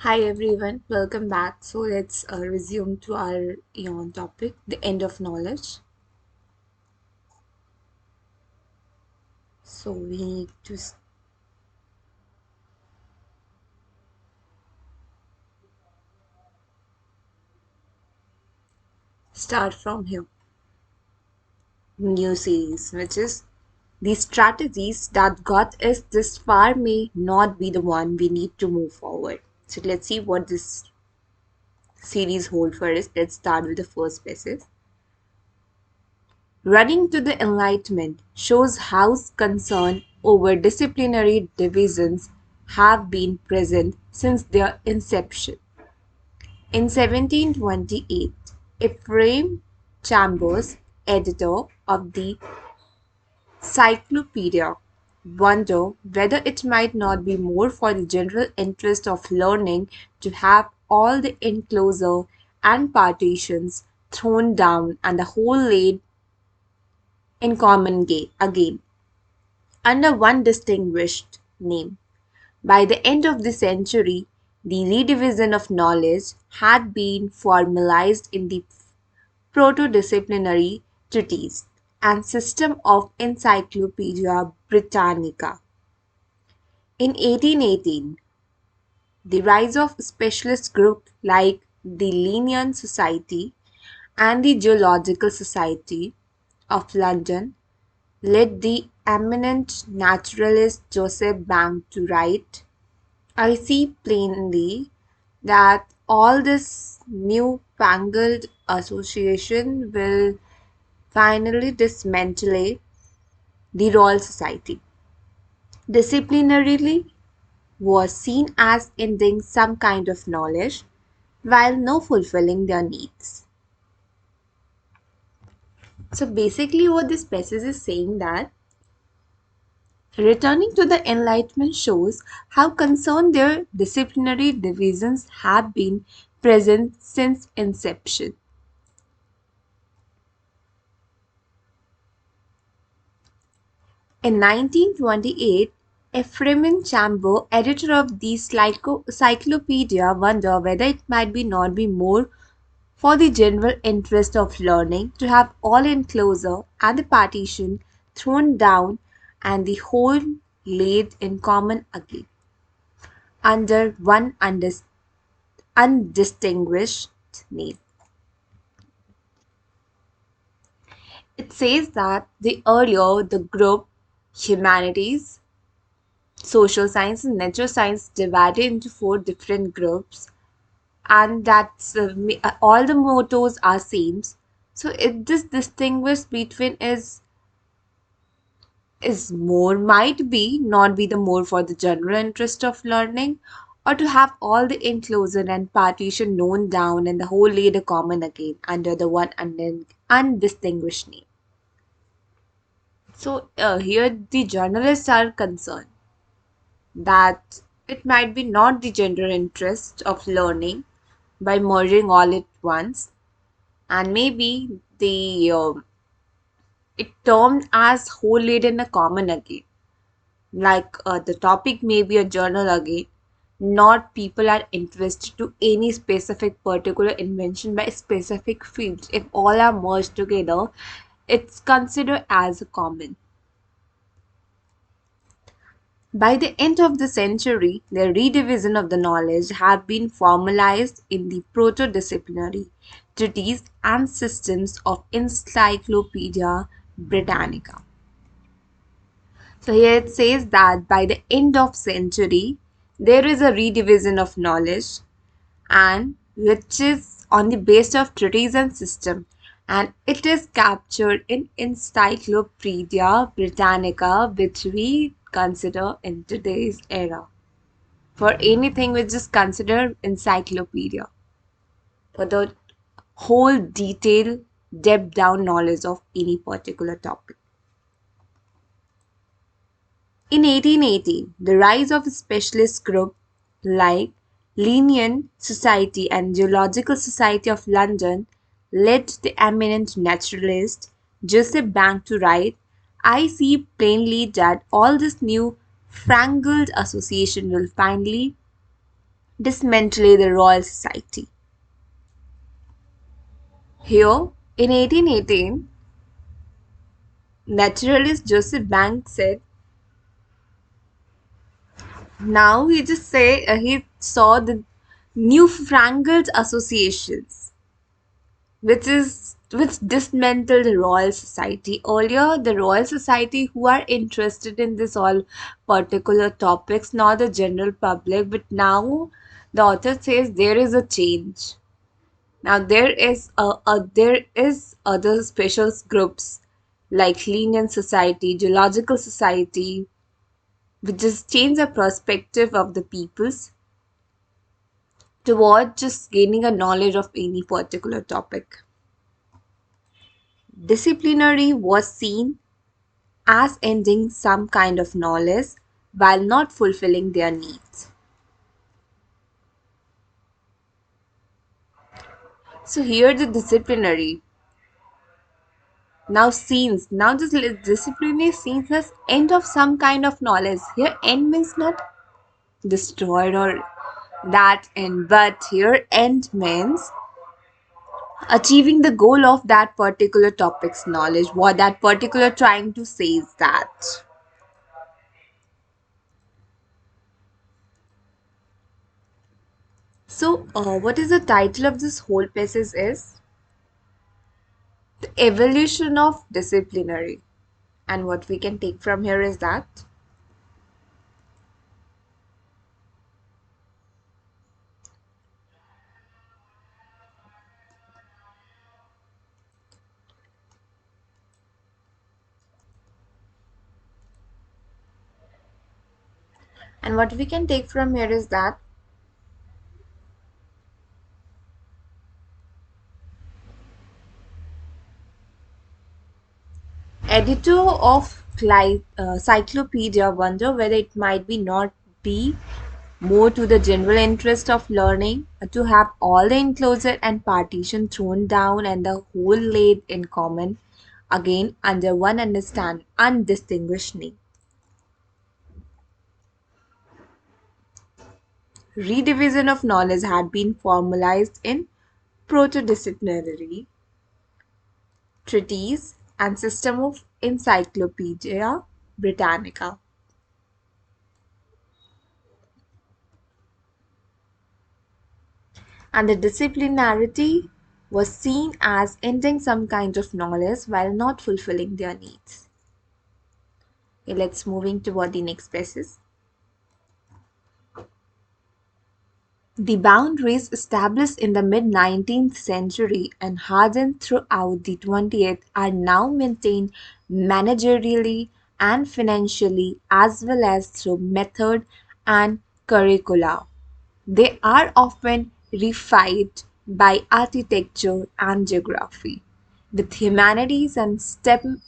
Hi everyone, welcome back. So let's resume to our Aeon topic, the end of knowledge. So we need to start from here. New series, which is the strategies that got us this far may not be the one we need to move forward. So let's see what this series hold for us. Let's start with the first passage. Running to the Enlightenment shows how concern over disciplinary divisions have been present since their inception. In 1728, Ephraim Chambers, editor of the Cyclopedia, wondered whether it might not be more for the general interest of learning to have all the enclosure and partitions thrown down and the whole laid in common again under one distinguished name. By the end of the century, the redivision of knowledge had been formalized in the proto-disciplinary treatise and system of Encyclopaedia Britannica. In 1818, the rise of specialist groups like the Linnean Society and the Geological Society of London led the eminent naturalist Joseph Banks to write, I see plainly that all this new-fangled association will finally dismantle the Royal Society. Disciplinarily was seen as ending some kind of knowledge while no fulfilling their needs. So basically what this passage is saying that returning to the Enlightenment shows how concerned their disciplinary divisions have been present since inception. In 1928, Ephraim Chamber, editor of the Cyclopedia, wondered whether it might be not be more for the general interest of learning to have all enclosure and the partition thrown down and the whole laid in common again under one undistinguished name. It says that the earlier the group humanities, social science, and nature science divided into four different groups, and that's all the mottos are same. So it this distinguish between is more might be not be the more for the general interest of learning or to have all the enclosure and partition known down and the whole laid common again under the one undistinguished name. So here the journalists are concerned that it might be not the general interest of learning by merging all at once and maybe the it termed as whole laid in a common again like the topic may be a journal again, not people are interested to any specific particular invention by specific fields. If all are merged together, it's considered as a common. By the end of the century, the redivision of the knowledge had been formalized in the proto-disciplinary treatise and systems of Encyclopedia Britannica. So here it says that by the end of century, there is a redivision of knowledge and which is on the base of treatise and system and it is captured in Encyclopedia Britannica which we consider in today's era. For anything which is considered encyclopedia for the whole detailed depth down knowledge of any particular topic. In 1818, the rise of a specialist group like Linnean Society and Geological Society of London led the eminent naturalist Joseph Banks to write, I see plainly that all this new fangled association will finally dismantling the Royal Society. Here, in 1818, naturalist Joseph Banks said, now he just say he saw the newfangled associations, which dismantled the Royal Society. Earlier, the Royal Society who are interested in this all particular topics, not the general public, but now the author says there is a change. Now there is other special groups like Linnean Society, Geological Society, which just change the perspective of the peoples toward just gaining a knowledge of any particular topic. Disciplinary was seen as ending some kind of knowledge while not fulfilling their needs. So here the disciplinary now this disciplinary scenes as end of some kind of knowledge. Here end means not destroyed or that end, but here end means achieving the goal of that particular topic's knowledge, what that particular trying to say is that. So, what is the title of this whole passage is the evolution of disciplinary, and what we can take from here is that, and what we can take from here is that editor of Cyclopedia wonder whether it might be not be more to the general interest of learning to have all the enclosure and partition thrown down and the whole laid in common again under one understand undistinguished name. Redivision of knowledge had been formalized in proto-disciplinary treatise and system of Encyclopedia Britannica. And the disciplinarity was seen as ending some kind of knowledge while not fulfilling their needs. Okay, let's moving toward the next passage. The boundaries established in the mid 19th century and hardened throughout the 20th are now maintained managerially and financially as well as through method and curricula. They are often refined by architecture and geography, with humanities and STEM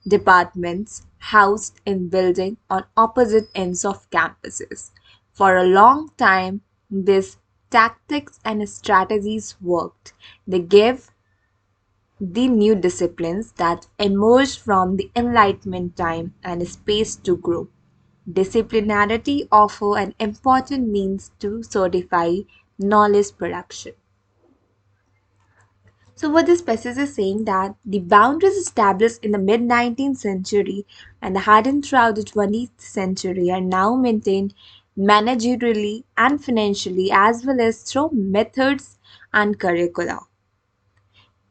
departments housed in buildings on opposite ends of campuses. For a long time, these tactics and strategies worked. They gave the new disciplines that emerged from the Enlightenment time and space to grow. Disciplinarity offer an important means to certify knowledge production. So what this passage is saying that the boundaries established in the mid 19th century and hardened throughout the 20th century are now maintained managerially and financially as well as through methods and curricula.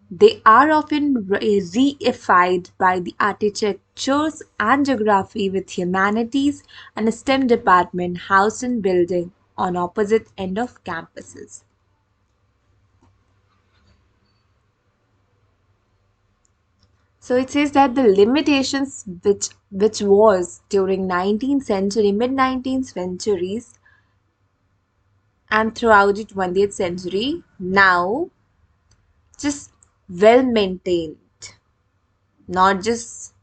They are often reified by the architectures and geography with humanities and STEM department housed in building on opposite end of campuses. So it says that the limitations which was during 19th century, mid 19th centuries and throughout the 20th century now just well maintained, not just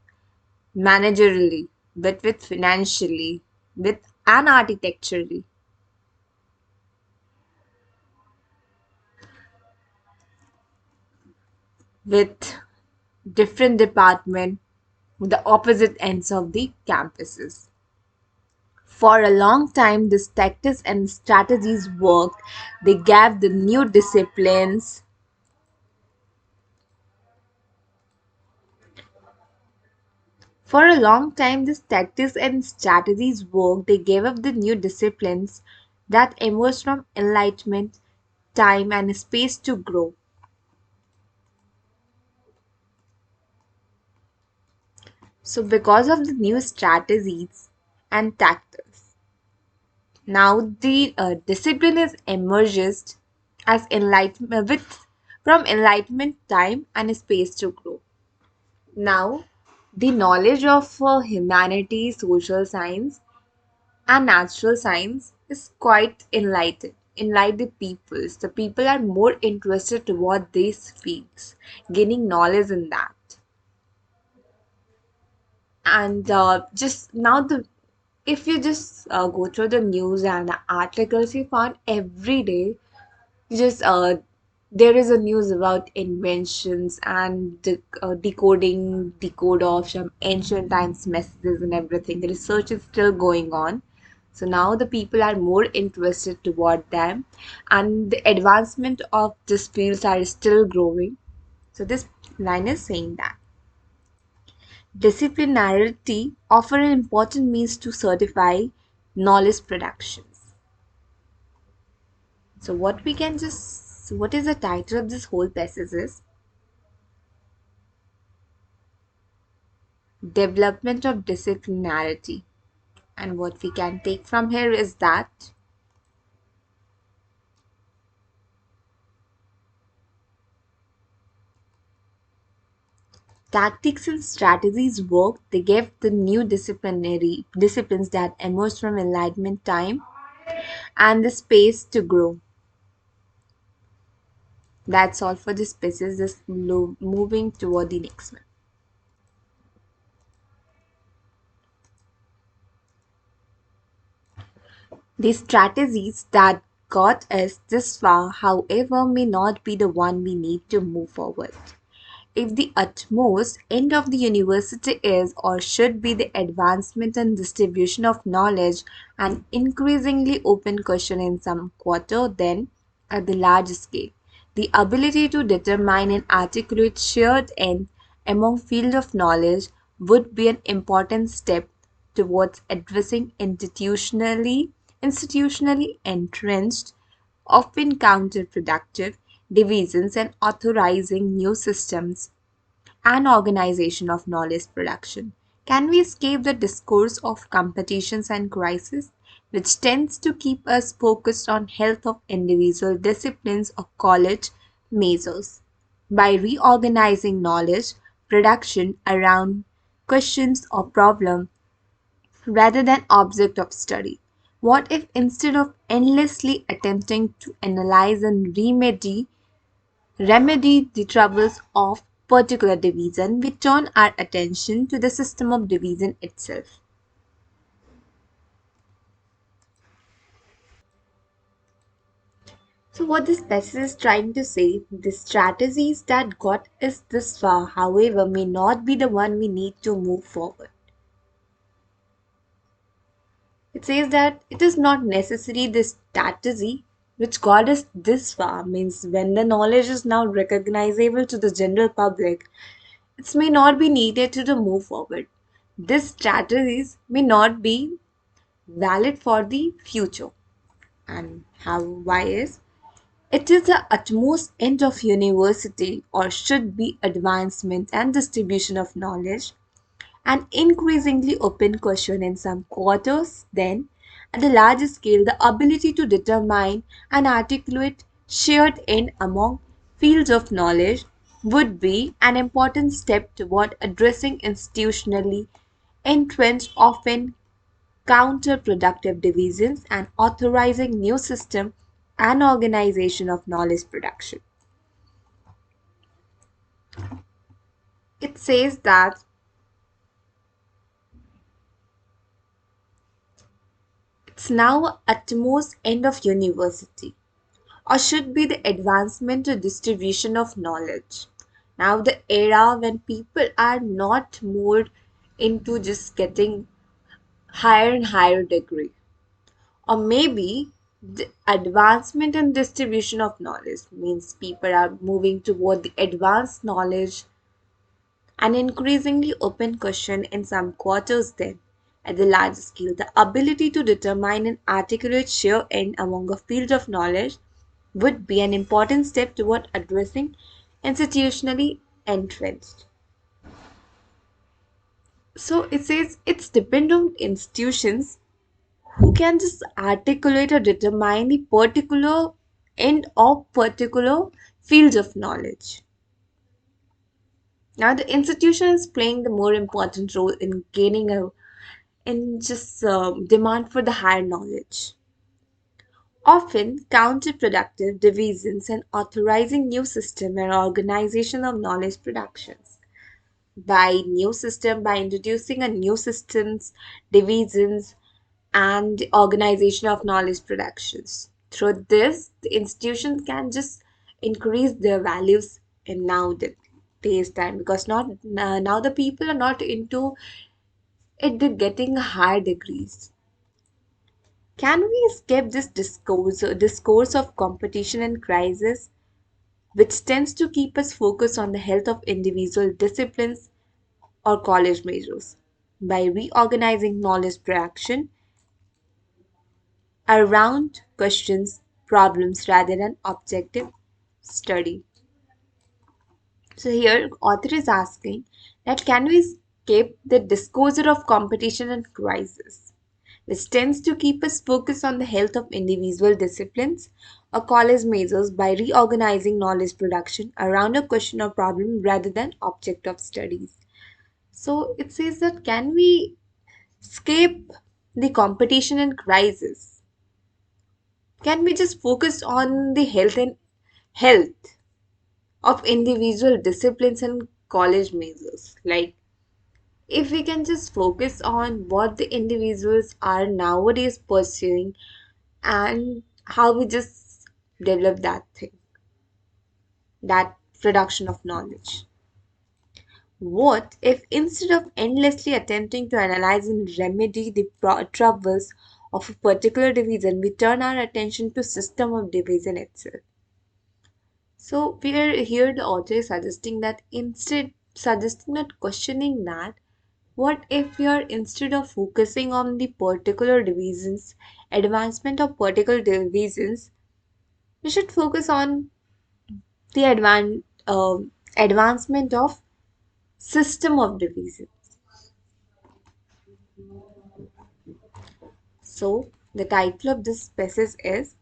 managerially, but with financially, with and architecturally, with different department, with the opposite ends of the campuses. For a long time, these tactics and strategies worked. They gave the new disciplines. For a long time, these tactics and strategies worked. They gave up the new disciplines that emerged from enlightenment, time, and space to grow. So, because of the new strategies and tactics, now the discipline is emerged as enlightenment with from enlightenment, time, and space to grow. Now, the knowledge of humanity, social science, and natural science is quite enlightened. Enlighten the peoples. The people are more interested toward these fields, gaining knowledge in that. And just now, the if you just go through the news and the articles, you find every day just there is a news about inventions and decoding decode of some ancient times messages and everything. The research is still going on, so now the people are more interested toward them, and the advancement of these fields are still growing. So this line is saying that disciplinarity offer an important means to certify knowledge productions. So what we can just what is the title of this whole passage is development of disciplinarity. And what we can take from here is that tactics and strategies work. They gave the new disciplinary disciplines that emerged from enlightenment time and the space to grow. That's all for this passage. Just moving toward the next one. The strategies that got us this far, however, may not be the one we need to move forward. If the utmost end of the university is or should be the advancement and distribution of knowledge, an increasingly open question in some quarter, then at the large scale, the ability to determine and articulate shared end among fields of knowledge would be an important step towards addressing institutionally entrenched, often counterproductive divisions and authorizing new systems and organization of knowledge production. Can we escape the discourse of competitions and crisis, which tends to keep us focused on health of individual disciplines or college measures? By reorganizing knowledge production around questions or problems rather than object of study. What if instead of endlessly attempting to analyze and remedy the troubles of particular division, we turn our attention to the system of division itself? So, what this passage is trying to say, the strategies that got us this far, however, may not be the one we need to move forward. It says that it is not necessary this strategy which got us this far, means when the knowledge is now recognizable to the general public, it may not be needed to the move forward. These strategies may not be valid for the future. And how why is it is the utmost end of university or should be advancement and distribution of knowledge, an increasingly open question in some quarters, then, at a larger scale, the ability to determine and articulate shared end among fields of knowledge would be an important step toward addressing institutionally entrenched, often counterproductive divisions and authorizing new system and organization of knowledge production. It says that it's now utmost end of university or should be the advancement or distribution of knowledge. Now, the era when people are not more into just getting higher and higher degree. Or maybe the advancement and distribution of knowledge means people are moving toward the advanced knowledge and increasingly open question in some quarters then. At the large scale, the ability to determine and articulate sheer end among a field of knowledge would be an important step toward addressing institutionally entrenched. So it says it's dependent on institutions who can just articulate or determine the particular end of particular fields of knowledge. Now the institution is playing the more important role in gaining a in just demand for the higher knowledge. Often counterproductive divisions and authorizing new system and organization of knowledge productions. By new system, by introducing a new systems, divisions, and organization of knowledge productions. Through this, the institutions can just increase their values in nowadays time because not now the people are not into it. They're getting higher degrees. Can we escape this discourse of competition and crisis, which tends to keep us focused on the health of individual disciplines or college majors, by reorganizing knowledge production around questions, problems rather than objective study? So here, author is asking that can we escape the discourse of competition and crisis, which tends to keep us focused on the health of individual disciplines or college majors by reorganizing knowledge production around a question or problem rather than object of studies. So it says that can we escape the competition and crisis? Can we just focus on the health of individual disciplines and college majors? Like if we can just focus on what the individuals are nowadays pursuing and how we just develop that thing, that production of knowledge. What if instead of endlessly attempting to analyze and remedy the troubles of a particular division, we turn our attention to system of division itself? So we are here the author is suggesting that instead suggesting not questioning that what if we are instead of focusing on the particular divisions, advancement of particular divisions, we should focus on the advancement of system of division. So the title of this passage is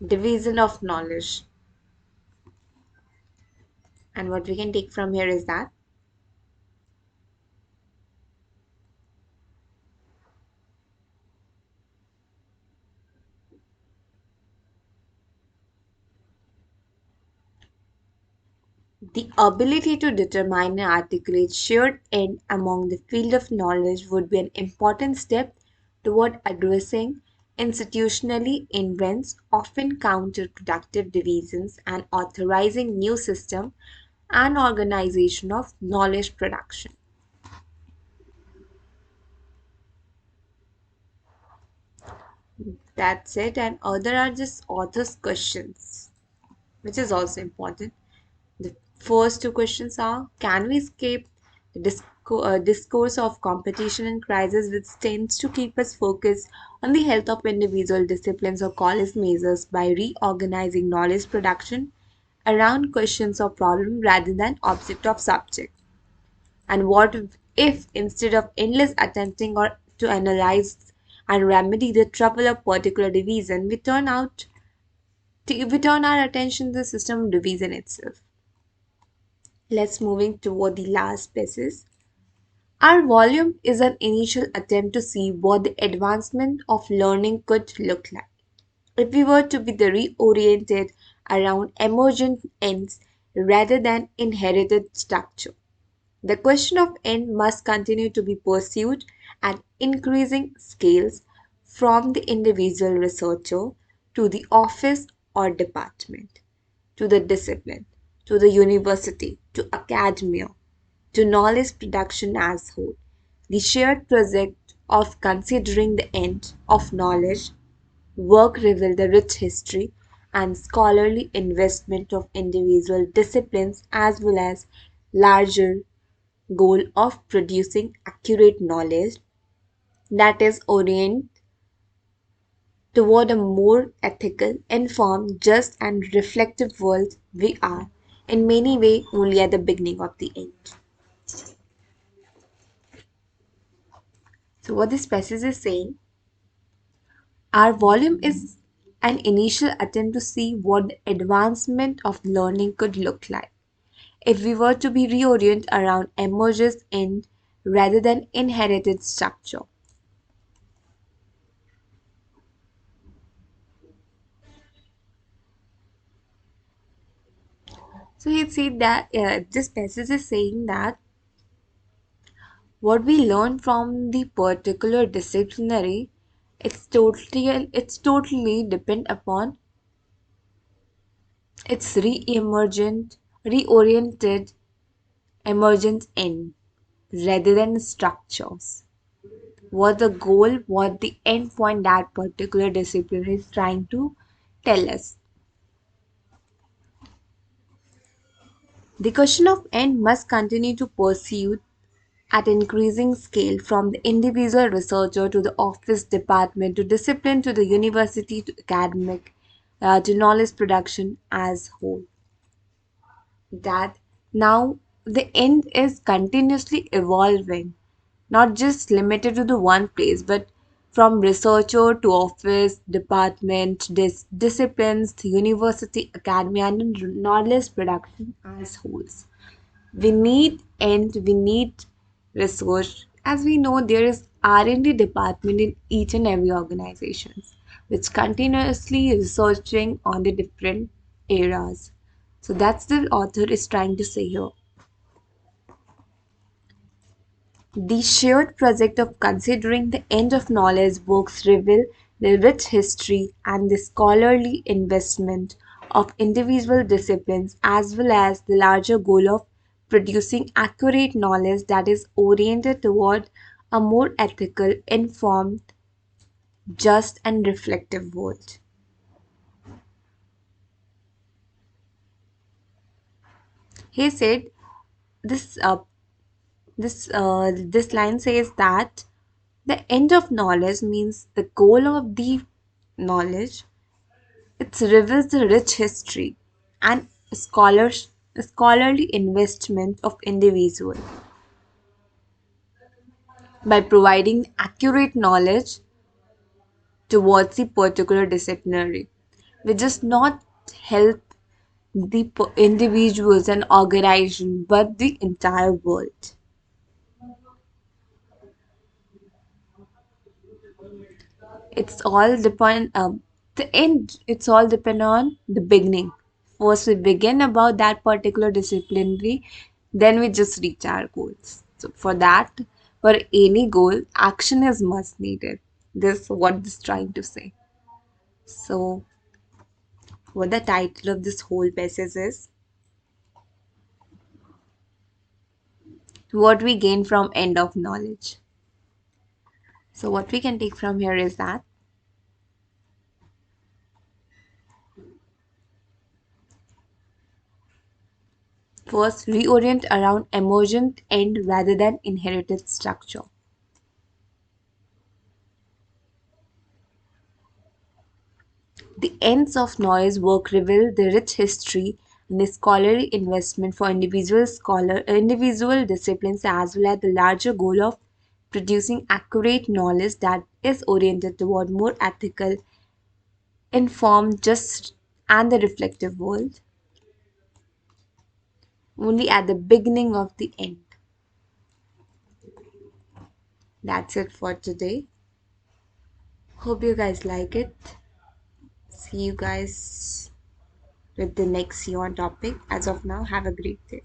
Division of Knowledge. And what we can take from here is that the ability to determine and articulate shared end among the field of knowledge would be an important step toward addressing institutionally entrenched, often counterproductive divisions and authorizing new system and organization of knowledge production. That's it, and other are just author's questions, which is also important. The first two questions are: can we escape the discourse of competition and crisis, which tends to keep us focused on the health of individual disciplines or college majors by reorganizing knowledge production around questions or problems rather than object of subject? And what if instead of endless attempting or to analyze and remedy the trouble of particular division, we turn our attention to the system of division itself? Let's moving toward the last pieces. Our volume is an initial attempt to see what the advancement of learning could look like if we were to be the reoriented around emergent ends rather than inherited structure. The question of end must continue to be pursued at increasing scales from the individual researcher to the office or department, to the discipline, to the university, to academia, to knowledge production as whole. The shared project of considering the end of knowledge work reveal the rich history and scholarly investment of individual disciplines as well as larger goal of producing accurate knowledge that is oriented toward a more ethical, informed, just and reflective world we are in many ways only at the beginning of the end. So what this passage is saying, our volume is an initial attempt to see what the advancement of learning could look like if we were to be reoriented around emerges in rather than inherited structure. So he said that this passage is saying that what we learn from the particular disciplinary, it's totally depend upon its re-emergent, reoriented emergence in rather than structures. What the goal, what the end point that particular discipline is trying to tell us. The question of end must continue to pursue at increasing scale from the individual researcher to the office department to discipline to the university to academic to knowledge production as whole. That now the end is continuously evolving, not just limited to the one place, but from researcher to office, department, disciplines, to university, academy, and knowledge production as wholes. We need and we need research. As we know, there is R&D department in each and every organizations, which continuously researching on the different areas. So that's the author is trying to say here. The shared project of considering the end of knowledge works reveal the rich history and the scholarly investment of individual disciplines as well as the larger goal of producing accurate knowledge that is oriented toward a more ethical, informed, just and reflective world. He said this this line says that the end of knowledge means the goal of the knowledge. It reveals the rich history and scholarly investment of individual by providing accurate knowledge towards the particular disciplinary, which does not help the individuals and organization but the entire world. It's all depend the end. It's all depend on the beginning. First, we begin about that particular disciplinary, then we just reach our goals. So for that, for any goal, action is much needed. This what this trying to say. So what the title of this whole passage is, what we gain from end of knowledge. So what we can take from here is that first reorient around emergent end rather than inherited structure. The ends of noise work reveal the rich history and the scholarly investment for individual disciplines as well as the larger goal of producing accurate knowledge that is oriented toward more ethical, informed, just and the reflective world only at the beginning of the end. That's it for today. Hope you guys like it. See you guys with the next Aeon topic. As of now, have a great day.